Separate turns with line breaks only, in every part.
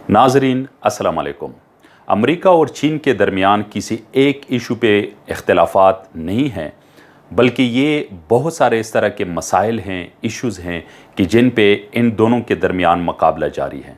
नाजरीन अस्सलाम वालेकुम। अमेरिका और चीन के दरमियान किसी एक इशू पे इख्तलाफात नहीं हैं, बल्कि ये बहुत सारे इस तरह के मसाइल हैं, इश्यूज़ हैं कि जिन पे इन दोनों के दरमियान मुकाबला जारी है।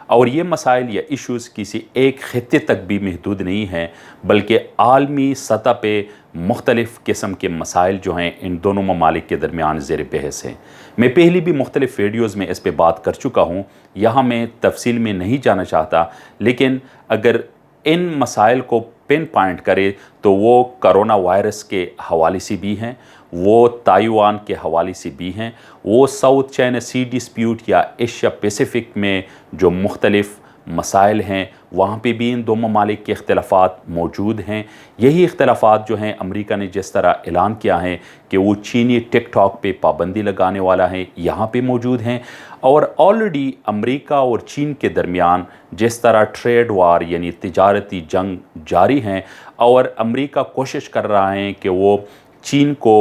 और ये मसाइल या इश्यूज़ किसी एक खित्ते तक भी महदूद नहीं हैं, बल्कि आलमी सतह पे मुख्तलिफ़ किस्म के मसाइल जो हैं इन दोनों ममालिक के दरमियान ज़ेर बहस हैं। मैं पहले भी मुख्तलिफ़ वीडियोज़ में इस पे बात कर चुका हूँ, यहाँ मैं तफसील में नहीं जाना चाहता, लेकिन अगर इन मसाइल को पिन पॉइंट करे तो वो करोना वायरस के हवाले से भी हैं, वो ताइवान के हवाले से भी हैं, वो साउथ चाइना सी डिस्प्यूट या एशिया पैसिफिक में जो मुख्तलिफ़ मसाइल हैं वहाँ पे भी इन दो ममालिक के इख्तलाफात मौजूद हैं। यही इख्तलाफात जो हैं अमेरिका ने जिस तरह ऐलान किया है कि वो चीनी टिकटॉक पे पाबंदी लगाने वाला है, यहाँ पे मौजूद हैं। और ऑलरेडी अमेरिका और चीन के दरमियान जिस तरह ट्रेड वार यानी तिजारती जंग जारी हैं और अमेरिका कोशिश कर रहा है कि वो चीन को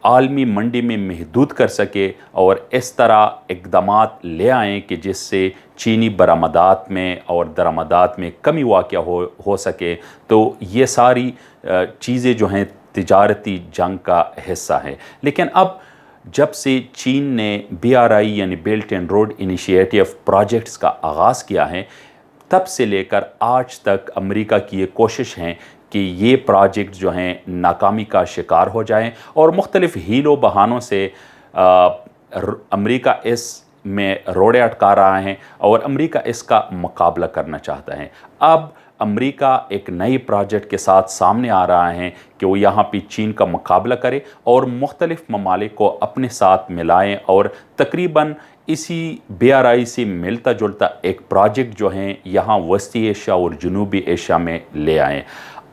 आलमी मंडी में महदूद कर सके और इस तरह इक़दामात ले आएँ कि जिससे चीनी बरामदात में और दरामदात में कमी वाक़या हो सके। तो ये सारी चीज़ें जो हैं तिजारती जंग का हिस्सा है। लेकिन अब जब से चीन ने BRI यानी belt and road initiative projects का आगाज़ किया है, तब से लेकर आज तक अमेरिका की ये कोशिश है कि ये प्रोजेक्ट जो हैं नाकामी का शिकार हो जाएं और मुख्तलिफ़ हीलों बहानों से अमेरिका इस में रोड़े अटका रहा है और अमेरिका इसका मुकाबला करना चाहता है। अब अमेरिका एक नई प्रोजेक्ट के साथ सामने आ रहा है कि वो यहाँ पे चीन का मुकाबला करे और मुख्तलिफ़ ममालिक को अपने साथ मिलाएं और तकरीबन इसी BRI से मिलता जुलता एक प्रोजेक्ट जो है यहाँ वस्ती एशिया और जनूबी एशिया में ले आएँ।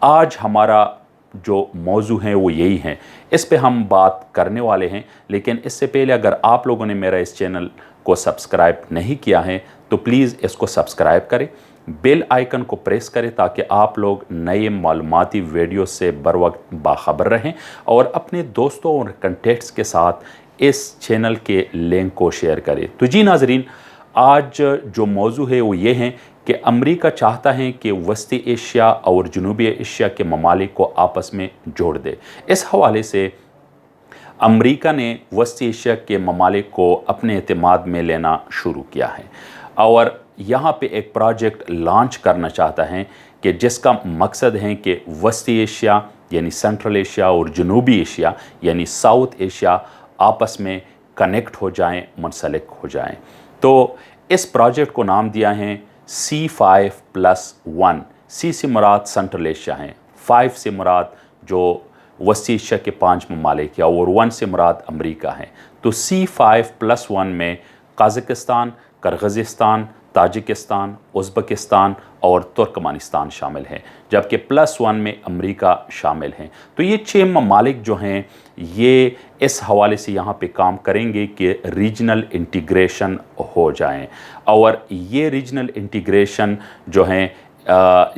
आज हमारा जो मौजू है वो यही है, इस पे हम बात करने वाले हैं। लेकिन इससे पहले अगर आप लोगों ने मेरा इस चैनल को सब्सक्राइब नहीं किया है तो प्लीज़ इसको सब्सक्राइब करें, बेल आइकन को प्रेस करें ताकि आप लोग नए मालूमाती वीडियो से बर वक्त बाखबर रहें और अपने दोस्तों और कंटेक्ट्स के साथ इस चैनल के लिंक को शेयर करें। तो जी नाजरीन, आज जो मौजू है वो ये है कि अमेरिका चाहता है कि वस्ती एशिया और जनूबी एशिया के ममालिक को आपस में जोड़ दे। इस हवाले से अमेरिका ने वस्ती एशिया के ममालिक को अपने एतमाद में लेना शुरू किया है और यहाँ पे एक प्रोजेक्ट लॉन्च करना चाहता है कि जिसका मकसद है कि वस्ती एशिया यानी सेंट्रल एशिया और जनूबी एशिया यानी साउथ एशिया आपस में कनेक्ट हो जाएं, मुंसलिक हो जाएं। तो इस प्रोजेक्ट को नाम दिया है C5+1। C से मुराद सेंट्रल एशिया हैं, 5 से मुराद जो वस्ती एशिया के 5 ममालिक है और 1 से मुराद अमेरिका है। तो C5+1 में कज़ाकिस्तान, किर्गिज़स्तान, ताजिकिस्तान, उज़्बेकिस्तान और तुर्कमानिस्तान शामिल हैं, जबकि +1 में अमेरिका शामिल हैं। तो ये 6 ममालिक जो हैं ये इस हवाले से यहाँ पे काम करेंगे कि रीजनल इंटीग्रेशन हो जाएं और ये रीजनल इंटीग्रेशन जो हैं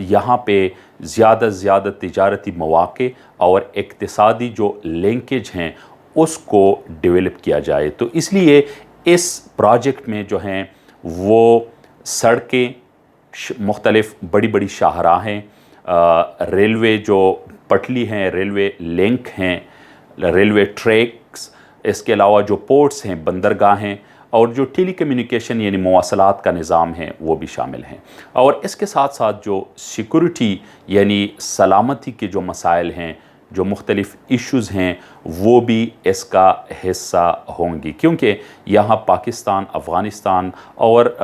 यहाँ पे ज़्यादा से ज़्यादा तिजारती मौक़े और इक़्तिसादी जो लिंकेज हैं उसको डेवलप किया जाए। तो इसलिए इस प्रोजेक्ट में जो हैं वो सड़कें, मुख्तलिफ़ बड़ी बड़ी शाहराहें, रेलवे जो पटली हैं, रेलवे लिंक हैं, रेलवे ट्रैक्स, इसके अलावा जो पोर्ट्स हैं, बंदरगाहें और जो टेली कम्युनिकेशन यानी मवासलात का निज़ाम है वो भी शामिल हैं। और इसके साथ साथ जो सिक्योरिटी यानी सलामती के जो मसाइल हैं, जो मुख्तलिफ़ इश्यूज़ हैं वो भी इसका हिस्सा होंगी, क्योंकि यहाँ पाकिस्तान, अफ़गानिस्तान और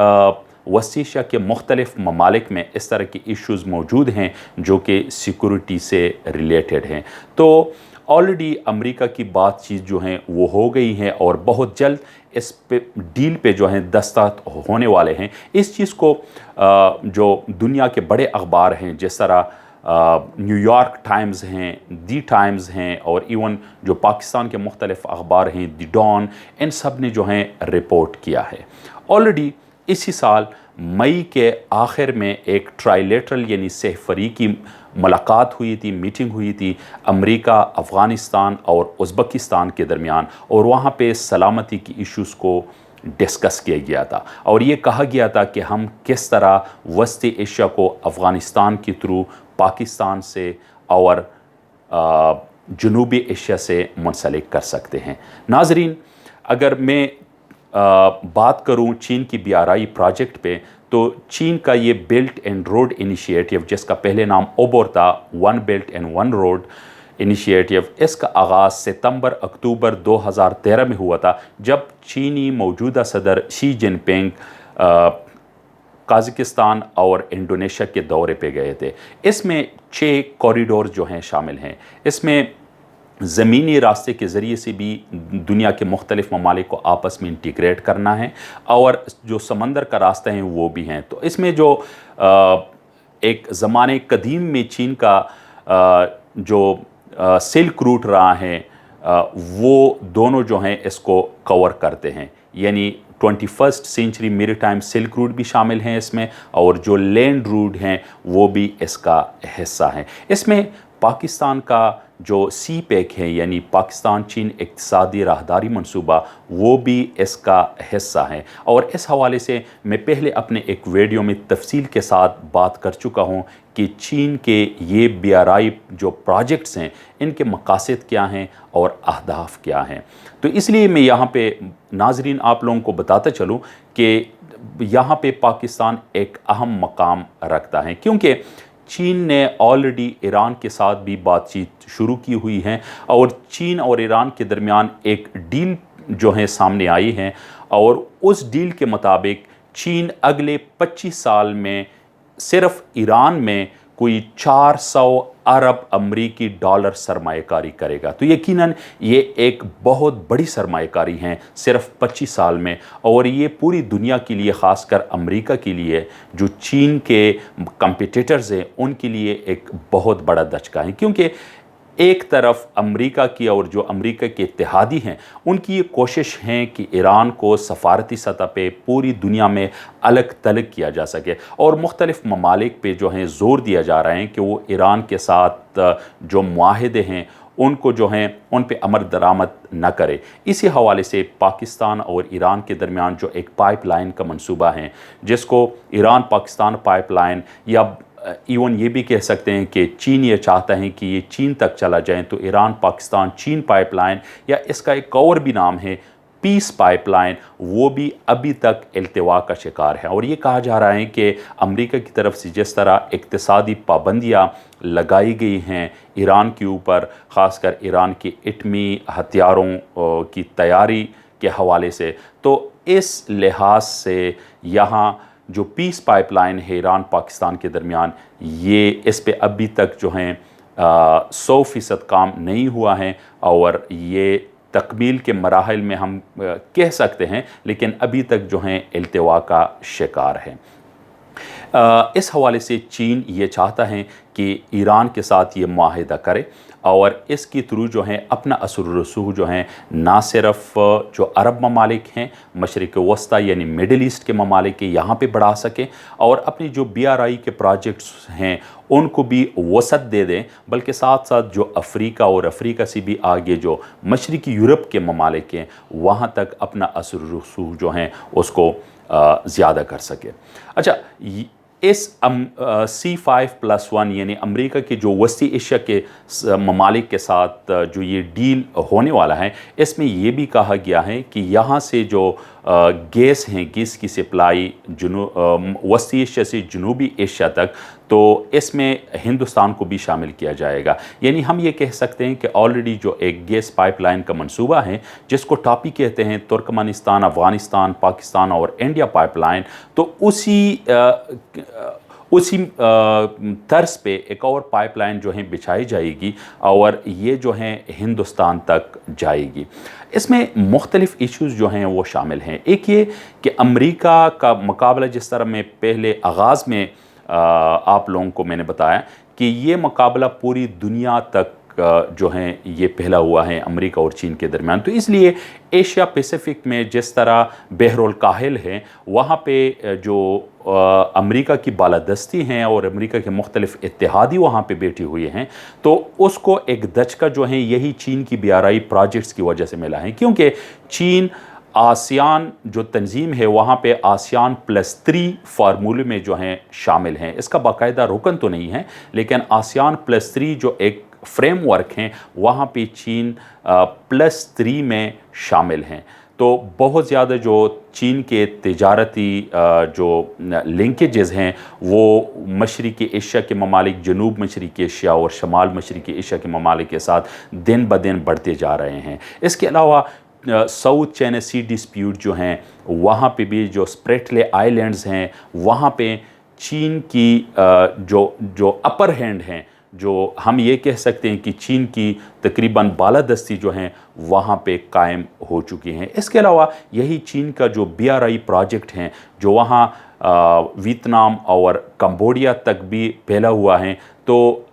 वस्ती एशिया के मुख्तलिफ़ ममालिक में इस तरह के इश्यूज़ मौजूद हैं जो कि सिक्योरिटी से रिलेटेड हैं। तो ऑलरेडी अमेरिका की बातचीत जो हैं वो हो गई हैं और बहुत जल्द इस पे डील पे जो हैं दस्तखत होने वाले हैं। इस चीज़ को जो दुनिया के बड़े अखबार हैं जिस तरह न्यूयॉर्क टाइम्स हैं, दी टाइम्स हैं और इवन जो पाकिस्तान के मुख्तलिफ़ अखबार हैं दी डॉन, इन सब ने जो हैं रिपोर्ट किया है। ऑलरेडी इसी साल मई के आखिर में एक ट्राइलेटरल यानी सहफरीकी मुलाकात हुई थी, मीटिंग हुई थी अमेरिका, अफ़गानिस्तान और उज़्बेकिस्तान के दरमियान और वहाँ पे सलामती की इश्यूज़ को डिस्कस किया गया था, और ये कहा गया था कि हम किस तरह वस्ती एशिया को अफ़गानिस्तान के थ्रू पाकिस्तान से और जनूबी एशिया से मुंसलिक कर सकते हैं। नाज़रीन, अगर मैं बात करूं चीन की BRI प्रोजेक्ट पे, तो चीन का ये बेल्ट एंड रोड इनिशिएटिव, जिसका पहले नाम ओबोर था, one belt and one road initiative, इसका आगाज़ सितंबर अक्टूबर 2013 में हुआ था, जब चीनी मौजूदा सदर शी जिनपिंग काज़ाकिस्तान और इंडोनेशिया के दौरे पे गए थे। इसमें 6 कॉरिडोर जो हैं शामिल हैं। इसमें ज़मीनी रास्ते के ज़रिए से भी दुनिया के मुख्तलिफ़ ममालिक को आपस में इंटीग्रेट करना है, और जो समंदर का रास्ता है वो भी हैं। तो इसमें जो एक ज़माने कदीम में चीन का जो सिल्क रूट रहा है, वो दोनों जो हैं इसको कवर करते हैं, यानी 21st century maritime silk route भी शामिल हैं इसमें, और जो लैंड रूट हैं वो भी इसका हिस्सा हैं। इसमें पाकिस्तान का जो सी पैक है, यानी पाकिस्तान चीन इक़्तिसादी राहदारी मंसूबा, वो भी इसका हिस्सा है। और इस हवाले से मैं पहले अपने एक वीडियो में तफसील के साथ बात कर चुका हूँ कि चीन के ये BRI जो प्रोजेक्ट्स हैं, इनके मकासद क्या हैं और अहदाफ क्या हैं। तो इसलिए मैं यहाँ पे नाज़रीन आप लोगों को बताता चलूँ कि यहाँ पे पाकिस्तान एक अहम मकाम रखता है, क्योंकि चीन ने ऑलरेडी ईरान के साथ भी बातचीत शुरू की हुई है, और चीन और ईरान के दरमियान एक डील जो है सामने आई है, और उस डील के मुताबिक चीन अगले 25 साल में सिर्फ ईरान में कोई 400 अरब अमरीकी डॉलर सरमाएकारी करेगा। तो यकीनन ये एक बहुत बड़ी सरमाएकारी है सिर्फ 25 साल में, और ये पूरी दुनिया के लिए, ख़ासकर अमेरिका के लिए, जो चीन के कंपटीटर्स हैं उनके लिए एक बहुत बड़ा धचका है। क्योंकि एक तरफ अमेरिका की और जो अमेरिका के इत्तेहादी हैं, उनकी ये कोशिश है कि ईरान को सफारती सतह पे पूरी दुनिया में अलग थलग किया जा सके, और मुख्तलिफ़ ममालिक पे जो हैं ज़ोर दिया जा रहा है कि वो ईरान के साथ जो मुआहदे हैं उनको जो हैं उन पे अमल दरामद न करे। इसी हवाले से पाकिस्तान और ईरान के दरमियान जो एक पाइपलाइन का मंसूबा है, जिसको ईरान पाकिस्तान पाइपलाइन, या इवन ये भी कह सकते हैं कि चीन ये चाहता है कि ये चीन तक चला जाए, तो ईरान पाकिस्तान चीन पाइपलाइन, या इसका एक और भी नाम है पीस पाइपलाइन, वो भी अभी तक इल्तिवा का शिकार है। और ये कहा जा रहा है कि अमेरिका की तरफ से जिस तरह इक़्तिसादी पाबंदियाँ लगाई गई हैं ईरान के ऊपर, ख़ासकर ईरान के एटमी हथियारों की तैयारी के हवाले से, तो इस लिहाज से यहाँ जो पीस पाइपलाइन है ईरान पाकिस्तान के दरमियान, ये इस पे अभी तक जो हैं 100% काम नहीं हुआ है, और ये तकमील के मराहल में हम कह सकते हैं, लेकिन अभी तक जो हैं इल्तिवा का शिकार है। इस हवाले से चीन ये चाहता है कि ईरान के साथ ये मुआहिदा करे, और इसके थ्रू जो है अपना असर रसूख जो है ना सिर्फ जो अरब ममालिक हैं, मशरिक़ वस्ता यानी मिडल ईस्ट के ममालिक के यहाँ पे बढ़ा सकें, और अपनी जो BRI के प्रोजेक्ट्स हैं उनको भी वसत दे दें, बल्कि साथ साथ जो अफ्रीका और अफ्रीका से भी आगे जो मशरिक़ी यूरोप के ममालिक हैं वहाँ तक अपना असर रसूख जो हैं उसको ज़्यादा कर सके। अच्छा, इस C5+1 यानी अमेरिका के जो वस्ती एशिया के ममालिक के साथ जो ये डील होने वाला है, इसमें ये भी कहा गया है कि यहाँ से जो गैस हैं, गैस की सप्लाई वस्ती एशिया से जनूबी एशिया तक, तो इसमें हिंदुस्तान को भी शामिल किया जाएगा। यानी हम ये कह सकते हैं कि ऑलरेडी जो एक गैस पाइपलाइन का मंसूबा है, जिसको टापी कहते हैं, तुर्कमेनिस्तान, अफ़गानिस्तान, पाकिस्तान और इंडिया पाइपलाइन, तो उसी तर्ज पे एक और पाइपलाइन जो है बिछाई जाएगी, और ये जो है हिंदुस्तान तक जाएगी। इसमें मुख्तलिफ़ इश्यूज़ जो हैं वो शामिल हैं। एक ये कि अमेरिका का मुकाबला, जिस तरह मैं पहले आगाज़ में आप लोगों को मैंने बताया कि ये मुकाबला पूरी दुनिया तक जो हैं ये पहला हुआ है अमेरिका और चीन के दरमियान। तो इसलिए एशिया पैसिफिक में जिस तरह बहरुल काहिल है, वहाँ पे जो अमेरिका की बालादस्ती हैं और अमेरिका के मुख्तलिफ़ इत्तेहादी वहाँ पे बैठे हुए हैं, तो उसको एक दचका जो है यही चीन की BRI प्रोजेक्ट्स की वजह से मिला है। क्योंकि चीन आसियान जो तंजीम है वहाँ पे ASEAN+3 फार्मूले में जो हैं शामिल हैं। इसका बाकायदा रुकन तो नहीं है, लेकिन ASEAN+3 जो एक फ्रेमवर्क हैं वहाँ पे चीन +3 में शामिल हैं। तो बहुत ज़्यादा जो चीन के तिजारती जो लिंकेजेस हैं वो मशरक़ी एशिया के ममालिक, जनूब मशरक़ी एशिया और शमाल मशरक़ी एशिया के ममालिक के साथ दिन ब दिन बढ़ते जा रहे हैं। इसके अलावा साउथ चाइना सी डिस्प्यूट जो हैं वहाँ पे भी जो स्प्रेटले आइलैंड्स हैं वहाँ पे चीन की जो अपर हैंड हैं, जो हम ये कह सकते हैं कि चीन की तकरीबन बालादस्ती जो हैं वहाँ पे कायम हो चुकी हैं। इसके अलावा यही चीन का जो BRI प्रोजेक्ट हैं जो वहाँ वियतनाम और कंबोडिया तक भी फैला हुआ है। तो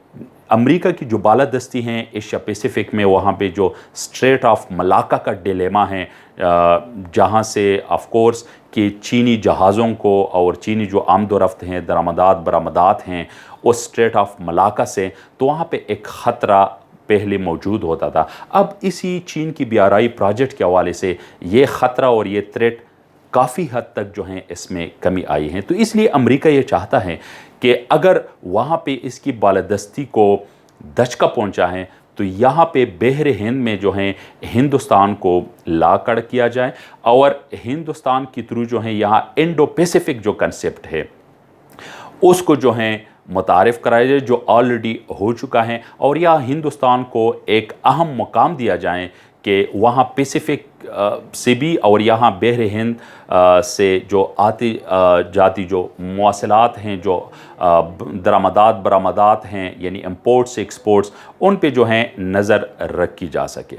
अमेरिका की जो बालादस्ती हैं एशिया पैसिफिक में, वहाँ पे जो स्ट्रेट ऑफ मलाका का डिलेमा है, जहाँ से ऑफ कोर्स कि चीनी जहाज़ों को और चीनी जो आमदोरफ्त हैं, दरामदात बरामदात हैं उस स्ट्रेट ऑफ मलाका से, तो वहाँ पे एक ख़तरा पहले मौजूद होता था। अब इसी चीन की BRI प्रोजेक्ट के हवाले से ये ख़तरा और ये थ्रेट काफ़ी हद तक जो हैं इसमें कमी आई है। तो इसलिए अमेरिका ये चाहता है कि अगर वहाँ पे इसकी बालादस्ती को दचका पहुँचा है तो यहाँ पे बहर हिंद में जो हैं हिंदुस्तान को लाकड़ किया जाए और हिंदुस्तान के थ्रू जो है यहाँ इंडो पैसिफिक जो कंसेप्ट है उसको जो है मुतारिफ़ कराया जाए, जो ऑलरेडी हो चुका है, और यहाँ हिंदुस्तान को एक अहम मकाम दिया जाए कि वहाँ पैसिफिक से भी और यहाँ बहर हिंद से जो आती जाती जो मवासलात हैं, जो दरामदात बरामदात हैं, यानी इम्पोर्ट्स एक्सपोर्ट्स, उन पे जो हैं नज़र रखी जा सके।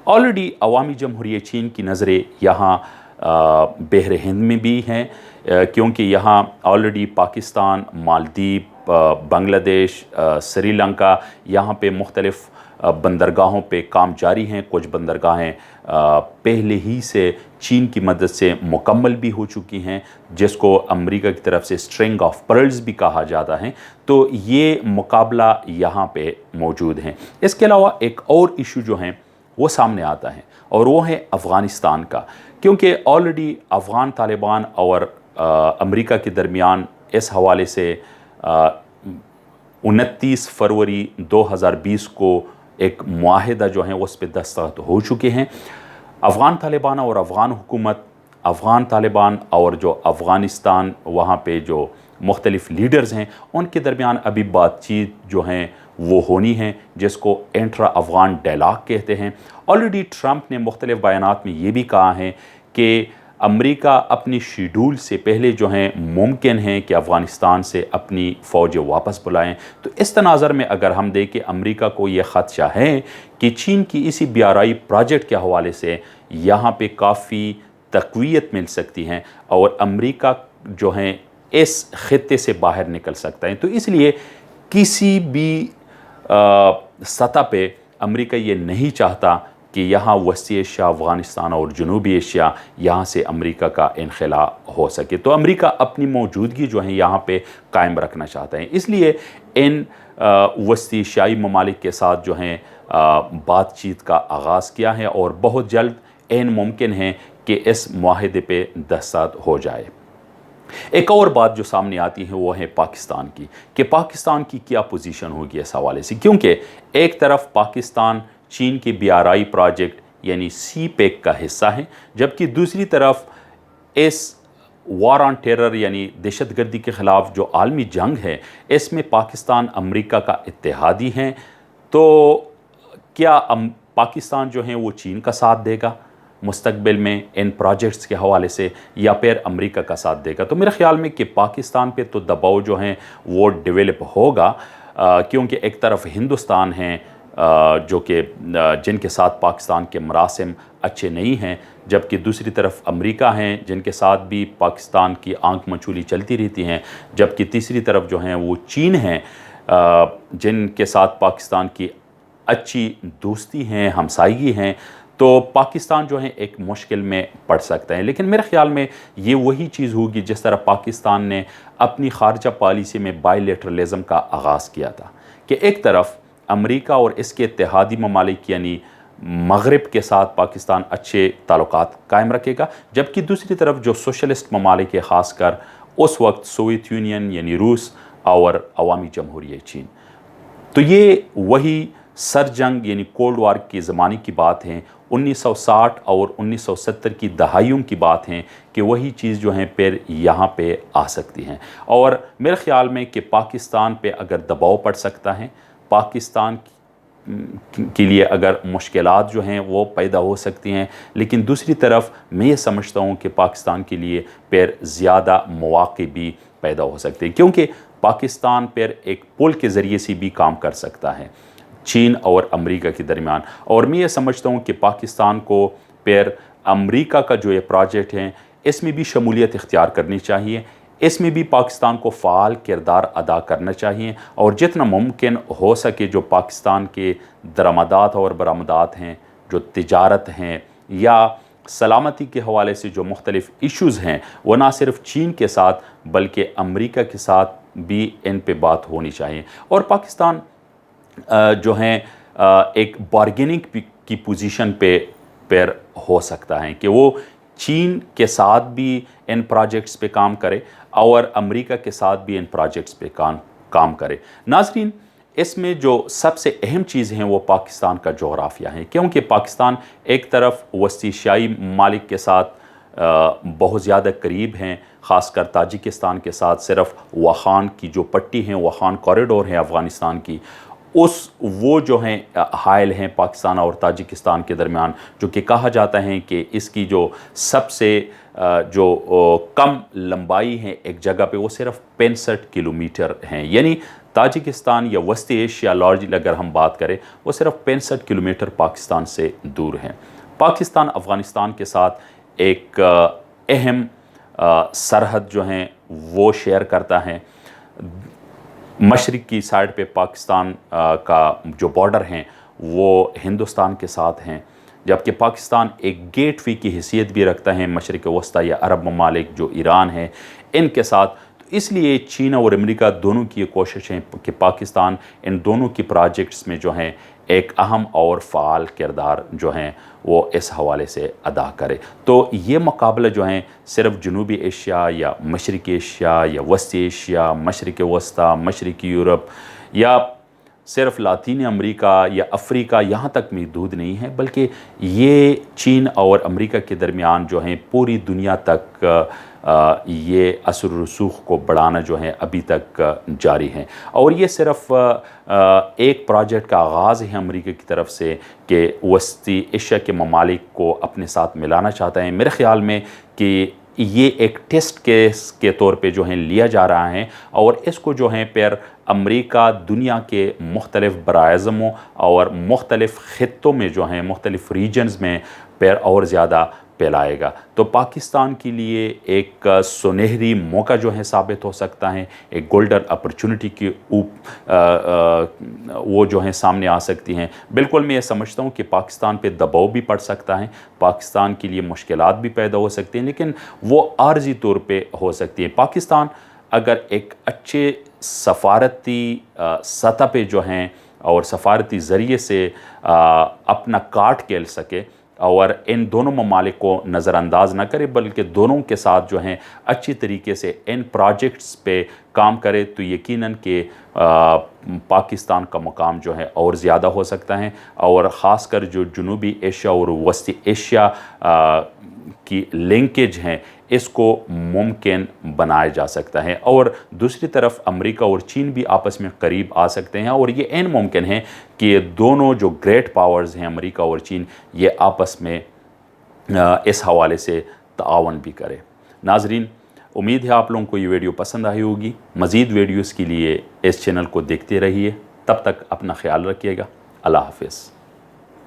ऑलरेडी अवामी जमहूरियत चीन की नज़रें यहाँ बहर हिंद में भी हैं, क्योंकि यहाँ ऑलरेडी पाकिस्तान, मालदीव, बांग्लादेश, श्रीलंका, यहाँ पे मुख्तलिफ़ बंदरगाहों पे काम जारी हैं। कुछ बंदरगाहें पहले ही से चीन की मदद से मुकम्मल भी हो चुकी हैं, जिसको अमेरिका की तरफ से स्ट्रिंग ऑफ पर्ल्स भी कहा जाता है। तो ये मुकाबला यहाँ पे मौजूद हैं। इसके अलावा एक और इशू जो है वो सामने आता है और वो है अफ़गानिस्तान का, क्योंकि ऑलरेडी अफ़गान तालिबान और अमेरिका के दरमियान इस हवाले से 29 फरवरी 2020 को एक मुआहिदा जो है उस पर दस्तखत हो चुके हैं। अफ़गान तालिबान और अफ़गान हुकूमत, अफ़गान तालिबान और जो अफ़गानिस्तान वहाँ पे जो मुख्तलिफ़ लीडर्स हैं उनके दरमियान अभी बातचीत जो हैं वो होनी है, जिसको इंट्रा अफ़गान डायलॉग कहते हैं। ऑलरेडी ट्रंप ने मुख्तलिफ़ बयानात में ये भी कहा है कि अमेरिका अपनी शेड्यूल से पहले जो हैं मुमकिन है कि अफ़गानिस्तान से अपनी फ़ौजें वापस बुलाएं। तो इस तनाज़र में अगर हम देखें अमेरिका को ये ख़दशा है कि चीन की इसी BRI प्रोजेक्ट के हवाले से यहाँ पे काफ़ी तक़वियत मिल सकती हैं और अमेरिका जो हैं इस ख़ित्ते से बाहर निकल सकता है। तो इसलिए किसी भी सतह पे अमेरिका ये नहीं चाहता कि यहाँ वसी एशिया, अफ़गानिस्तान और जनूबी एशिया, यहाँ से अमेरिका का इनखला हो सके। तो अमेरिका अपनी मौजूदगी जो है यहाँ पे कायम रखना चाहता है। इसलिए इन वसी एशियाई ममालिक के साथ जो हैं बातचीत का आगाज़ किया है और बहुत जल्द ऐन मुमकिन है कि इस मुआहिदे पे दस्तखत हो जाए। एक और बात जो सामने आती है वो है पाकिस्तान की, कि पाकिस्तान की क्या पोजीशन होगी इस हवाले से, क्योंकि एक तरफ पाकिस्तान चीन के BRI प्रोजेक्ट यानी CPEC का हिस्सा है, जबकि दूसरी तरफ इस वॉर ऑन टेरर यानी दहशतगर्दी के ख़िलाफ़ जो आलमी जंग है इसमें पाकिस्तान अमेरिका का इत्तेहादी है। तो क्या पाकिस्तान जो है वो चीन का साथ देगा मुस्तकबिल में इन प्रोजेक्ट्स के हवाले से, या फिर अमेरिका का साथ देगा? तो मेरे ख़्याल में कि पाकिस्तान पे तो दबाव जो है वो डेवलप होगा, क्योंकि एक तरफ हिंदुस्तान है जो कि जिनके साथ पाकिस्तान के मरासिम अच्छे नहीं हैं, जबकि दूसरी तरफ अमेरिका हैं जिनके साथ भी पाकिस्तान की आंख मचूली चलती रहती हैं, जबकि तीसरी तरफ जो हैं वो चीन हैं जिनके साथ पाकिस्तान की अच्छी दोस्ती हैं, हमसायगी हैं। तो पाकिस्तान जो है एक मुश्किल में पड़ सकता है। लेकिन मेरे ख़्याल में ये वही चीज़ होगी जिस तरह पाकिस्तान ने अपनी ख़ारजा पॉलिसी में बायलैटरलिज़म का आगाज़ किया था, कि एक तरफ अमेरिका और इसके इत्तेहादी ममालिक यानी مغرب کے ساتھ پاکستان اچھے تعلقات قائم رکھے گا، جبکہ دوسری طرف جو سوشلسٹ ممالک ہے، خاص کر اس وقت سوویت یونین یعنی روس اور عوامی جمہوریہ چین، تو یہ وہی سر جنگ یعنی کولڈ وار کے زمانے کی بات ہیں، 1960 اور 1970 کی دہائیوں کی بات ہیں کہ وہی چیز جو ہیں پھر یہاں پہ آ سکتی ہیں۔ اور میرے خیال میں کہ پاکستان پہ اگر دباؤ پڑ سکتا ہے، پاکستان کے لیے اگر مشکلات جو ہیں وہ پیدا ہو سکتی ہیں، لیکن دوسری طرف میں یہ سمجھتا ہوں کہ پاکستان کے لیے پھر زیادہ مواقع بھی پیدا ہو سکتے ہیں، کیونکہ پاکستان پھر ایک پل کے ذریعے سے بھی کام کر سکتا ہے چین اور امریکہ کے درمیان۔ اور میں یہ سمجھتا ہوں کہ پاکستان کو پھر امریکہ کا جو یہ پروجیکٹ ہے اس میں بھی شمولیت اختیار کرنی چاہیے، اس میں بھی پاکستان کو فعال کردار ادا کرنا چاہیے، اور جتنا ممکن ہو سکے جو پاکستان کے درآمدات اور برآمدات ہیں، جو تجارت ہیں یا سلامتی کے حوالے سے جو مختلف ایشوز ہیں، وہ نہ صرف چین کے ساتھ بلکہ امریکہ کے ساتھ بھی ان پہ بات ہونی چاہیے۔ اور پاکستان جو ہیں ایک بارگیننگ کی پوزیشن پہ پھر ہو سکتا ہے کہ وہ چین کے ساتھ بھی ان پروجیکٹس پہ کام کرے اور امریکہ کے ساتھ بھی ان پروجیکٹس پہ کام کرے۔ ناظرین، اس میں جو سب سے اہم چیز ہیں وہ پاکستان کا جغرافیہ ہے، کیونکہ پاکستان ایک طرف وسطی ایشیائی ممالک کے ساتھ بہت زیادہ قریب ہیں، خاص کر تاجکستان کے ساتھ صرف واخان کی جو پٹی ہیں، واخان کوریڈور ہیں افغانستان کی، وہ جو ہیں حائل ہیں پاکستان اور تاجکستان کے درمیان، جو کہ کہا جاتا ہے کہ اس کی جو سب سے جو کم لمبائی ہے ایک جگہ پہ وہ صرف 65 کلومیٹر ہیں، یعنی تاجکستان یا وسطی ایشیا لارجلی اگر ہم بات کریں وہ صرف 65 کلومیٹر پاکستان سے دور ہیں۔ پاکستان افغانستان کے ساتھ ایک اہم سرحد جو ہیں وہ شیئر کرتا ہے۔ مشرق کی سائڈ پہ پاکستان کا جو بارڈر ہیں وہ ہندوستان کے ساتھ ہیں، جبکہ پاکستان ایک گیٹ وے کی حیثیت بھی رکھتا ہے مشرق وسطی یا عرب ممالک جو ایران ہے ان کے ساتھ۔ تو اس لیے چین اور امریکہ دونوں کی یہ کوشش ہے کہ پاکستان ان دونوں کی پروجیکٹس میں جو ہیں ایک اہم اور فعال کردار جو ہیں وہ اس حوالے سے ادا کرے۔ تو یہ مقابلہ جو ہیں صرف جنوبی ایشیا یا مشرقی ایشیا یا وسطی ایشیا، مشرق وسطی، مشرقی یورپ یا صرف لاطینی امریکہ یا افریقہ یہاں تک محدود نہیں ہے، بلکہ یہ چین اور امریکہ کے درمیان جو ہیں پوری دنیا تک یہ اثر و رسوخ کو بڑھانا جو ہے ابھی تک جاری ہے۔ اور یہ صرف ایک پروجیکٹ کا آغاز ہے امریکہ کی طرف سے کہ وسطی ایشیا کے ممالک کو اپنے ساتھ ملانا چاہتا ہے۔ میرے خیال میں کہ یہ ایک ٹیسٹ کیس کے طور پہ جو ہے لیا جا رہا ہے، اور اس کو جو ہے پھر امریکہ دنیا کے مختلف براعظموں اور مختلف خطوں میں جو ہیں مختلف ریجنز میں پھر اور زیادہ پھیلائے گا۔ تو پاکستان کے لیے ایک سنہری موقع جو ہے ثابت ہو سکتا ہے، ایک گولڈن اپرچونٹی کی وہ جو ہیں سامنے آ سکتی ہیں۔ بالکل میں یہ سمجھتا ہوں کہ پاکستان پہ دباؤ بھی پڑ سکتا ہے، پاکستان کے لیے مشکلات بھی پیدا ہو سکتی ہیں، لیکن وہ عارضی طور پہ ہو سکتی ہیں۔ پاکستان اگر ایک اچھے سفارتی سطح پہ جو ہیں اور سفارتی ذریعے سے اپنا کاٹ کھیل سکے اور ان دونوں ممالک کو نظر انداز نہ کرے، بلکہ دونوں کے ساتھ جو ہیں اچھی طریقے سے ان پروجیکٹس پہ کام کرے، تو یقیناً کہ پاکستان کا مقام جو ہے اور زیادہ ہو سکتا ہے، اور خاص کر جو جنوبی ایشیا اور وسطی ایشیا کی لنکیج ہیں اس کو ممکن بنایا جا سکتا ہے، اور دوسری طرف امریکہ اور چین بھی آپس میں قریب آ سکتے ہیں، اور یہ عین ممکن ہے کہ یہ دونوں جو گریٹ پاورز ہیں امریکہ اور چین یہ آپس میں اس حوالے سے تعاون بھی کرے۔ ناظرین، امید ہے آپ لوگوں کو یہ ویڈیو پسند آئی ہوگی۔ مزید ویڈیوز کے لیے اس چینل کو دیکھتے رہیے، تب تک اپنا خیال رکھیے گا۔ اللہ حافظ۔